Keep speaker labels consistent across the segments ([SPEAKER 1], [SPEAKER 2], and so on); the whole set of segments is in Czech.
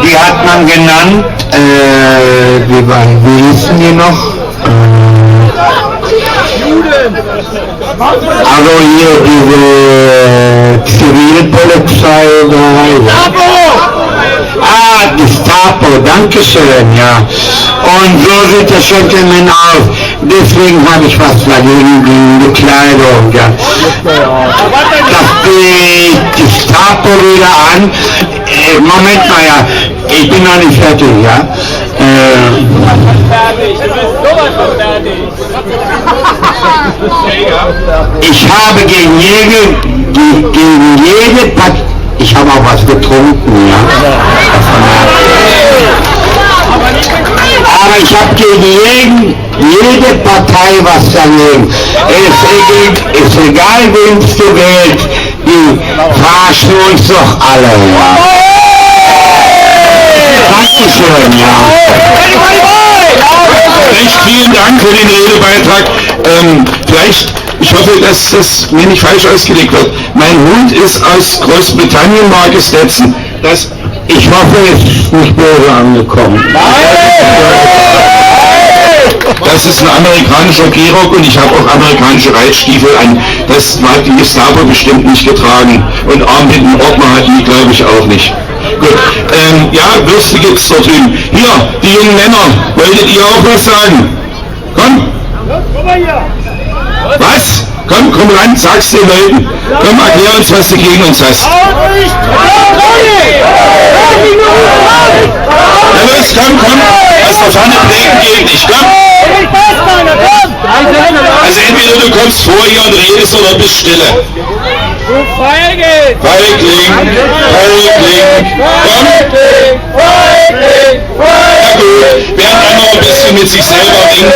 [SPEAKER 1] wie hat man genannt? Wie hießen die noch? Also hier diese Zivilpolizei da. Gestapo, danke schön, ja. Und so sieht der Gentleman aus. Deswegen habe ich was dagegen, die Bekleidung, ja. Dass die Gestapo wieder an. Moment mal, ja. Ich bin noch nicht fertig, ja. Ich habe gegen jede Partei, ich habe auch was getrunken, ja. Aber ich habe gegen jede Partei was dagegen. Ist egal, wen es gewählt, die verarschen uns doch alle, ja. Dankeschön, ja.
[SPEAKER 2] Recht vielen Dank für den Redebeitrag. Vielleicht, ich hoffe, dass das mir nicht falsch ausgelegt wird. Mein Hund ist aus Großbritannien, Marke Stetson.
[SPEAKER 1] Ich hoffe, es ist nicht böse angekommen.
[SPEAKER 2] Das ist ein amerikanischer Gehrock und ich habe auch amerikanische Reitstiefel an. Das hat die Gestapo bestimmt nicht getragen. Und Armbindenordner hatten die, glaube ich, auch nicht. Gut, ja, Würste gibt's dort drüben. Hier, die jungen Männer, wolltet ihr auch was sagen? Komm! Was? Komm ran, sag's den Leuten. Komm, erklär uns, was du gegen uns hast. Na los, komm, was da vorne prägen geht nicht, komm. Also entweder du kommst vor hier und redest oder bist stille. Feigling, komm. Ja gut, während einer ein bisschen mit sich selber denkt.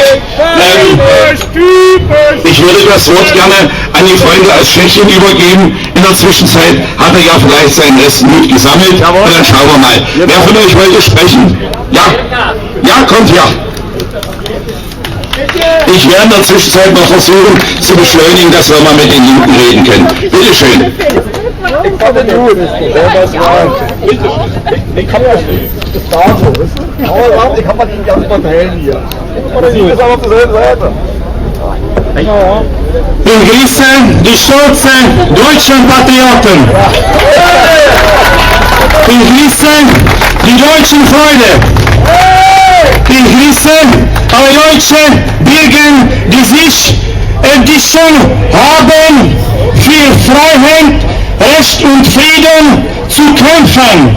[SPEAKER 2] Ich würde das Wort gerne an die Freunde aus Tschechien übergeben. In der Zwischenzeit hat er ja vielleicht seinen Rest Mut gesammelt. Und dann schauen wir mal. Wer von euch wollte sprechen? Ja? Ja, kommt her. Ich werde in der Zwischenzeit noch versuchen zu beschleunigen, dass wir mal mit den Linken reden können. Bitte schön.
[SPEAKER 3] Ich kann das gut. Ich kann das nicht. Das war so, weißt du? Aber ich kann mal die ganzen Parteien hier. Sie ist aber auf derselben Seite.
[SPEAKER 1] Ich grüße die stolzen deutschen Patrioten. Ich grüße die deutschen Freunde. Ich grüße alle deutschen Bürger, die sich entschlossen haben, für Freiheit, Recht und Frieden zu kämpfen.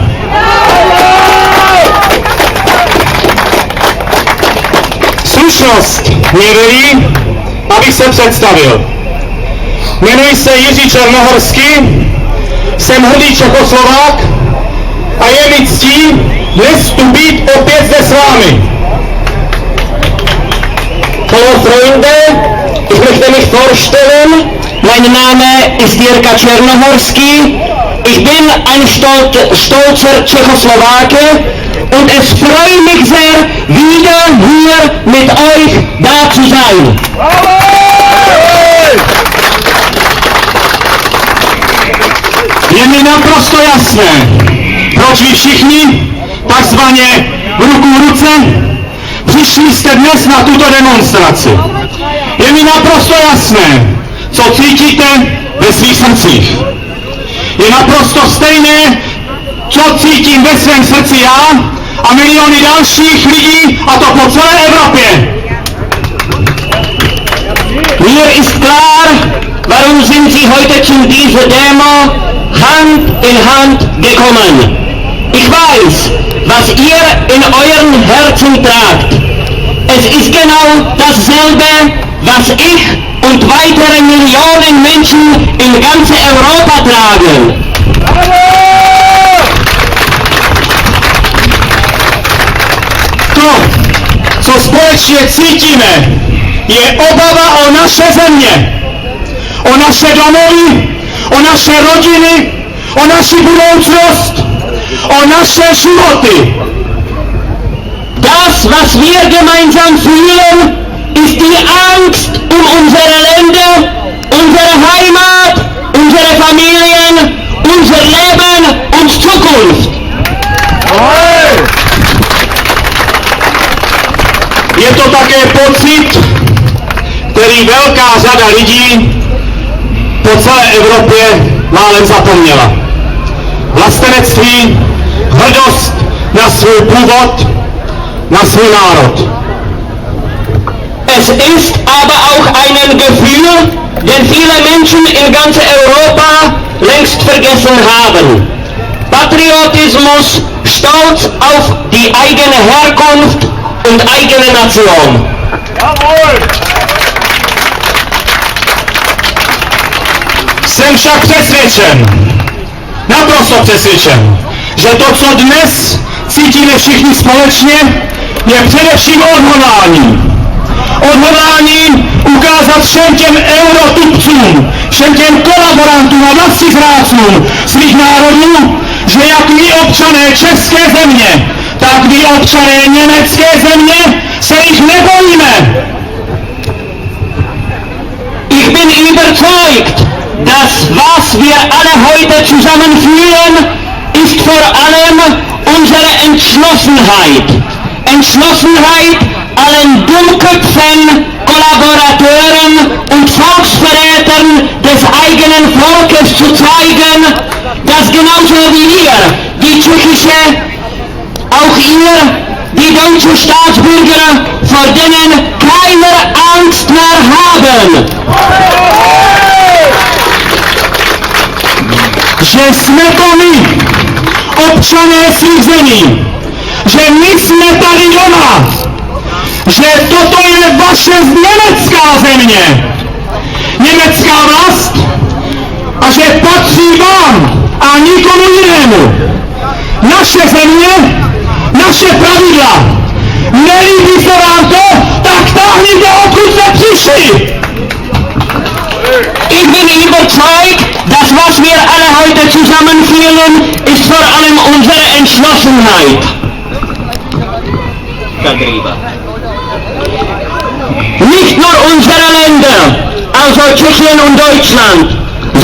[SPEAKER 1] Slušnost mě velí, abych se představil. Jmenuji se Jiří Černohorský, jsem hrdý Čechoslovák a je mi ctí dnes tu být opět zde s vámi. Hallo Freunde, ich möchte mich vorstellen. Mein Name ist Jirka Černohorský. Ich bin ein stolzer Tschechoslowake und es freut mich sehr, wieder hier mit euch da zu sein. Je mi naprosto jasné, proč vy všichni, takzvaně ruku v ruce, přišli jste dnes na tuto demonstraci. Je mi naprosto jasné, co cítíte ve svých srdcích. Je naprosto stejné, co cítím ve svém srdci já a miliony dalších lidí, a to po celé Evropě. Mir ist klar, warum sind Sie heute zu dieser Demo Hand in Hand gekommen. Ich weiß, was ihr in euren Herzen tragt. Es ist genau dasselbe, was ich und weitere Millionen Menschen in ganz Europa tragen. To, co společně cítíme, je obava o naše země, o naše domovy, o naše rodiny, o naši budoucnost, o naše životy. Das, was wir gemeinsam fühlen, ist die Angst um unsere Länder, unsere Heimat, unsere Familien, unser Leben und Zukunft. Je to také pocit, který velká řada lidí po celé Evropě málem zapomněla. Vlastenectví, hrdost na svůj původ, na svůj národ.
[SPEAKER 4] Es ist aber auch ein Gefühl, den viele Menschen in ganz Europa längst vergessen haben. Patriotismus, Stolz auf die eigene Herkunft und eigene Nation.
[SPEAKER 1] Jsem však přesvědčen, naprosto přesvědčen, že to, co dnes cítíme všichni společně, je především odhodlání. Odhodlání ukázat všem těm eurotupcům, všem těm kolaborantům a vlastizrádcům svých národů, že jak my občané české země, tak my občané německé země se jich nebojíme.
[SPEAKER 4] Ich bin überzeugt, dass was wir alle heute zusammenführen, ist vor allem unsere Entschlossenheit. Entschlossenheit, allen Dummköpfen, Kollaborateuren und Volksverrätern des eigenen Volkes zu zeigen, dass genauso wie wir, die tschechische, auch ihr, die deutsche Staatsbürger, vor denen keiner Angst mehr haben.
[SPEAKER 1] Že jsme to my, občané svých zemí, že my jsme tady doma, že toto je vaše německá země, německá vlast a že patří vám a nikomu jinému. Naše země, naše pravidla. Nelíbí se vám to, tak táhněte, odkud jste přišli.
[SPEAKER 4] Ich bin überzeugt, dass was wir alle heute zusammenführen, ist vor allem unsere Entschlossenheit. Nicht nur unsere Länder, also Tschechien und Deutschland,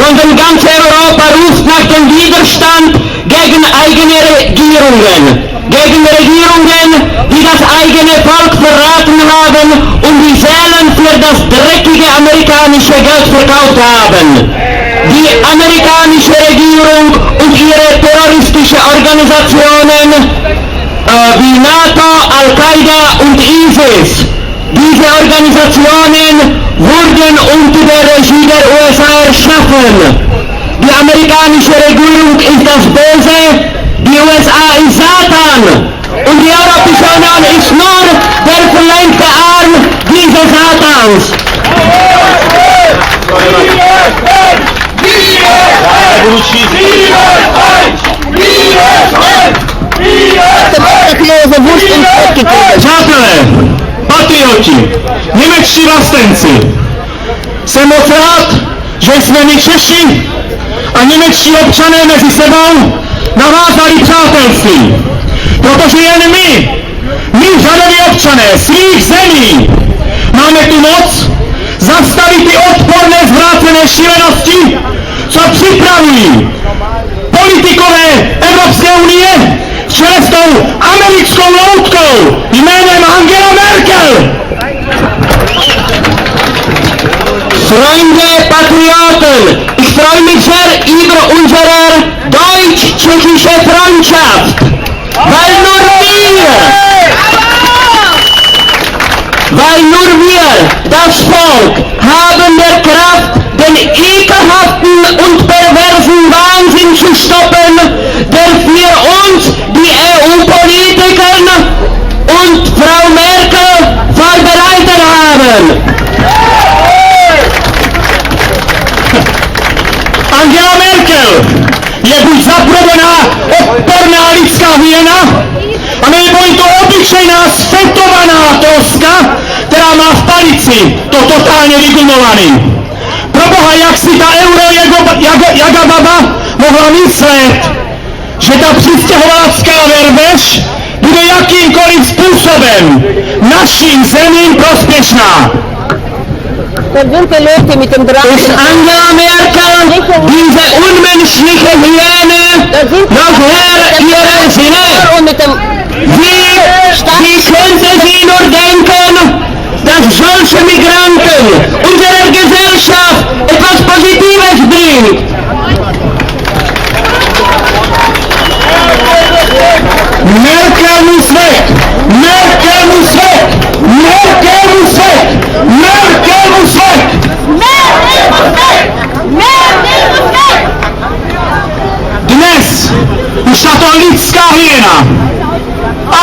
[SPEAKER 4] sondern ganz Europa ruft nach dem Widerstand gegen eigene Regierungen. Gegen Regierungen, die das eigene Volk verraten haben und die Seelen für das dreckige amerikanische Geld verkauft haben. Die amerikanische Regierung und ihre terroristische Organisationen wie NATO, Al-Qaida und ISIS. Diese Organisationen wurden unter der Regie der USA erschaffen. Die amerikanische Regierung ist das Böse, die USA ist Satan und die Europäische Union ist nur der verlängerte Arm dieses Satans.
[SPEAKER 1] Přátelé, patrioti, němečtí vlastenci, jsem moc rád, že jsme my Češi a němečtí občané mezi sebou navázali přátelství, protože jen my řadoví občané svých zemí, máme tu moc zastavit ty odporné zvrácené šílenosti, co připravují politikové Evropské unie v čele s tou americkou loutkou jménem Angela Merkel.
[SPEAKER 4] Freunde, Patrioten, ich freue mich sehr über unsere deutsch-tschechische Freundschaft, weil nur wir, das Volk, haben der Kraft, den ekelhaften und perversen Wahnsinn zu stoppen, der für uns die EU-Politiker und Frau Merkel vorbereitet haben.
[SPEAKER 1] Angela Merkel je buď zaprobená odporná lidská hyena, anebo je to obyčejná sfetovaná toska, která má v palici to totálně vygumovaný. Proboha, jak si ta Jaga baba mohla myslet, že ta přistěhovalecká verveš bude jakýmkoliv způsobem našim zemím prospěšná.
[SPEAKER 4] Ist Angela Merkel diese unmenschliche Hyäne noch Herr ihrer Sinne? Sie könnte sie nur denken,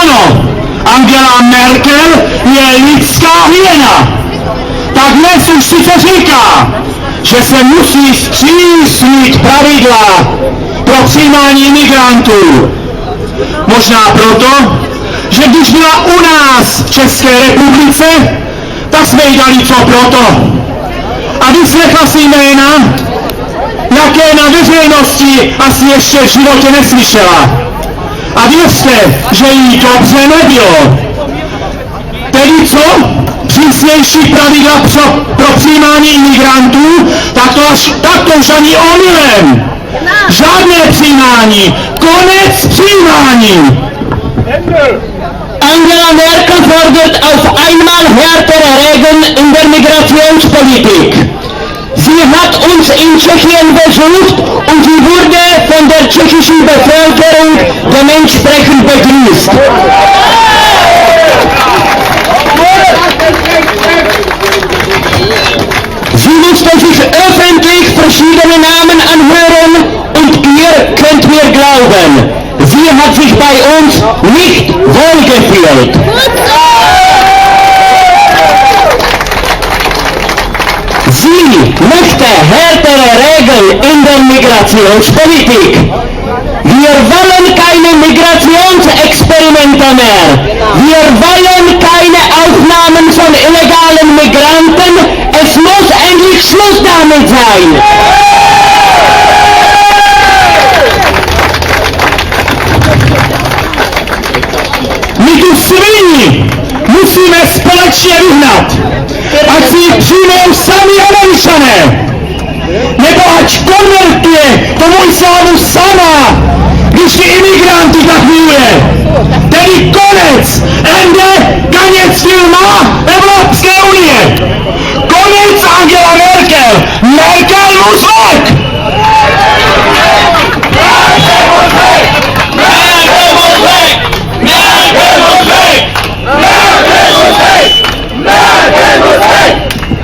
[SPEAKER 1] Ano, Angela Merkel je lidská hyena. Tak dnes už sice říká, že se musí zpřísnit pravidla pro přijímání imigrantů. Možná proto, že když byla u nás v České republice, tak jsme jí dali co proto. A vyslechla si jména, jaké na veřejnosti asi ještě v životě neslyšela. A věřte, že jí dobře nebylo. Tedy co? Přísnější pravidla pro přijímání imigrantů, tak to už ani omylem. Žádné přijímání. Konec přijímání.
[SPEAKER 4] Angela Merkel fordert auf einmal härtere Regeln in der Migrationspolitik. Sie hat uns in Tschechien besucht und sie wurde von der tschechischen Bevölkerung dementsprechend begrüßt. Sie musste sich öffentlich verschiedene Namen anhören und ihr könnt mir glauben, sie hat sich bei uns nicht wohlgefühlt. Sie möchte härtere Regeln in der Migrationspolitik. Wir wollen keine Migrationsexperimente mehr. Wir wollen keine Aufnahmen von illegalen Migranten. Es muss endlich Schluss damit sein.
[SPEAKER 1] My tu sviní musíme společně vyhnat. Ať si ji přijmou sami Američané. Nebo ať konvertuje tomu islámu sama, když ty imigranty tak miluje. Tedy konec, ende, konec filma Evropské unie. Konec Angela Merkel. Merkel muss weg! Merkel muss weg! Merkel muss weg! Merkel muss weg! Merkel muss weg! Merkel muss weg!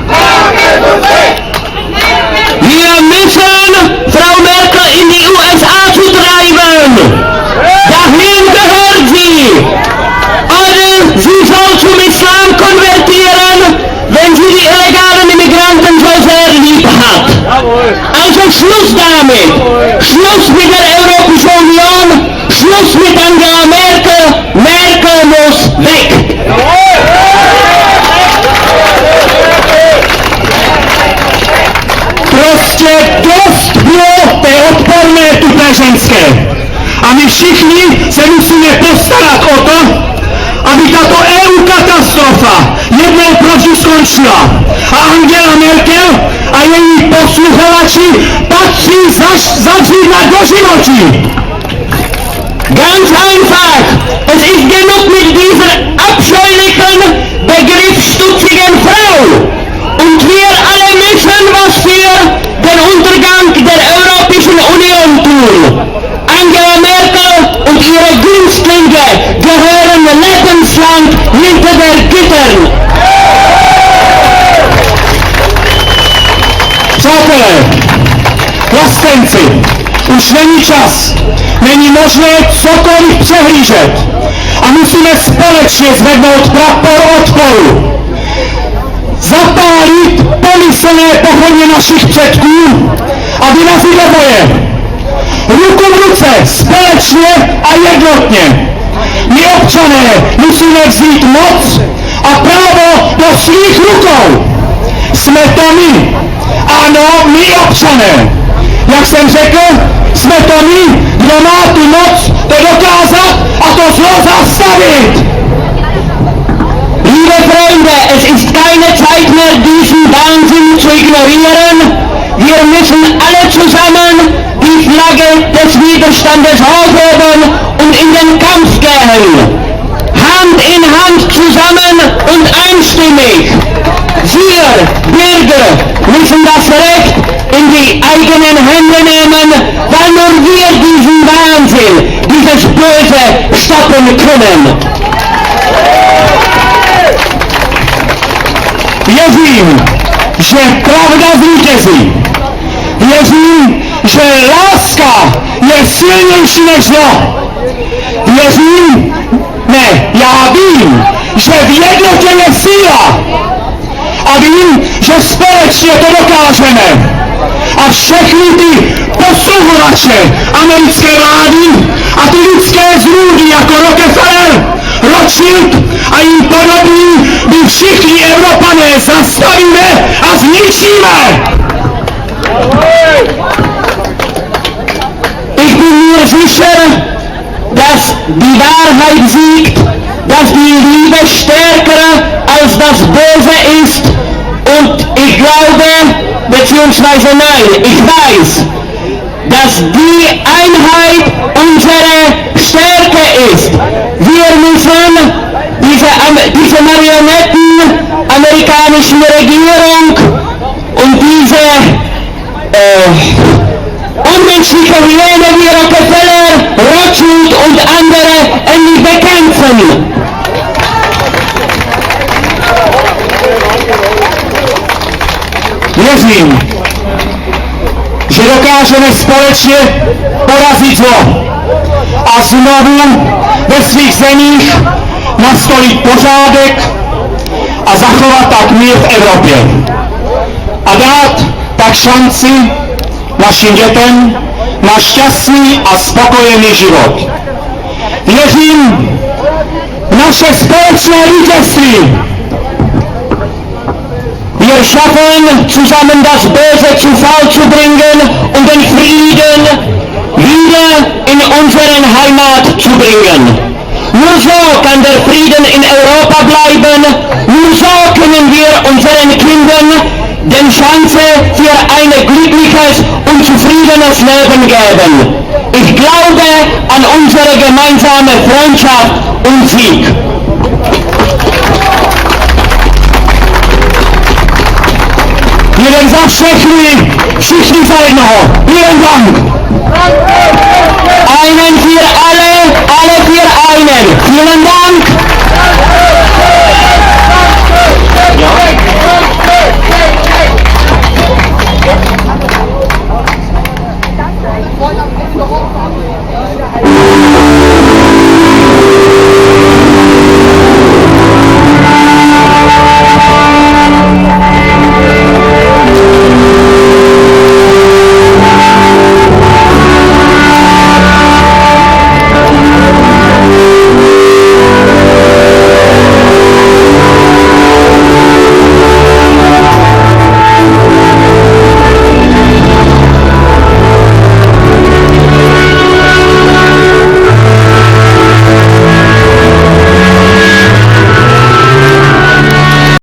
[SPEAKER 1] Merkel muss weg!
[SPEAKER 4] Wir müssen Frau Merkel in die USA zu treiben. Dahin gehört sie. Oder sie soll zum Islam konvertieren, wenn sie die illegalen Immigranten so sehr lieb hat. Also Schluss damit. Schluss mit der Europäischen Union. Schluss mit Angela Merkel. Merkel muss weg.
[SPEAKER 1] Prostě dost bylo té odporné tupé ženské. A my všichni se musíme postarat o to, aby tato EU katastrofa jednou provždy skončila. A Angela Merkel a její posluchači patří zavřít na doživotí.
[SPEAKER 4] Ganz einfach. Es ist genug mit dieser abscheulichen, begriffsstutzigen Frau. Und wir alle müssen was für den Untergang der Europäischen Union tun. Angela Merkel und ihre Günstlinge gehören lebenslang hinter der Gittern.
[SPEAKER 1] Přátelé, vlastenci, už není čas. Není možné cokoliv přehlížet. A musíme společně zvednout prapor odporu. Zapálit pomyslné pochodně našich předků a vyrazit do boje. Ruku v ruce, společně a jednotně. My občané musíme vzít moc a právo do svých rukou. Jsme to my. Ano, my občané. Jak jsem řekl, jsme to my, kdo má tu moc to dokázat a to zlo zastavit.
[SPEAKER 4] Liebe Freunde, es ist keine Zeit mehr, diesen Wahnsinn zu ignorieren. Wir müssen alle zusammen die Flagge des Widerstandes hochheben und in den Kampf gehen. Hand in Hand zusammen und einstimmig. Wir, Bürger, müssen das Recht in die eigenen Hände nehmen, weil nur wir diesen Wahnsinn, dieses Böse stoppen können.
[SPEAKER 1] Věřím, že pravda zvítězí. Věřím, že láska je silnější než zlo. Věřím, ne, já vím, že v jednotě je síla. A vím, že společně to dokážeme. A všechny ty posluhovače americké vlády a ty lidské zrůdy jako Rockefeller, Rothschild a jim podobní, my všichni Evropané zastavíme a zničíme.
[SPEAKER 4] Ich bin mir sicher, dass die Wahrheit siegt, dass die Liebe stärker als das Böse ist und ich glaube, beziehungsweise nein, ich weiß, dass die Einheit unsere Stärke ist. Wir müssen diese Marionetten amerikanischen Regierung und diese unmenschliche Hyäne wie Rockefeller, Rothschild und andere endlich bekämpfen.
[SPEAKER 1] Věřím, že dokážeme společně porazit zlo a znovu ve svých zemích nastolit pořádek a zachovat tak mír v Evropě. A dát tak šanci našim dětem na šťastný a spokojený život. Věřím v naše společné vítězství.
[SPEAKER 4] Wir schaffen zusammen das Böse zu Fall zu bringen und den Frieden wieder in unseren Heimat zu bringen. Nur so kann der Frieden in Europa bleiben, nur so können wir unseren Kindern die Chance für ein glückliches und zufriedenes Leben geben. Ich glaube an unsere gemeinsame Freundschaft und Sieg.
[SPEAKER 1] Jeden za všechny, všichni za jednoho. Jeden Dank.
[SPEAKER 4] Einen für alle.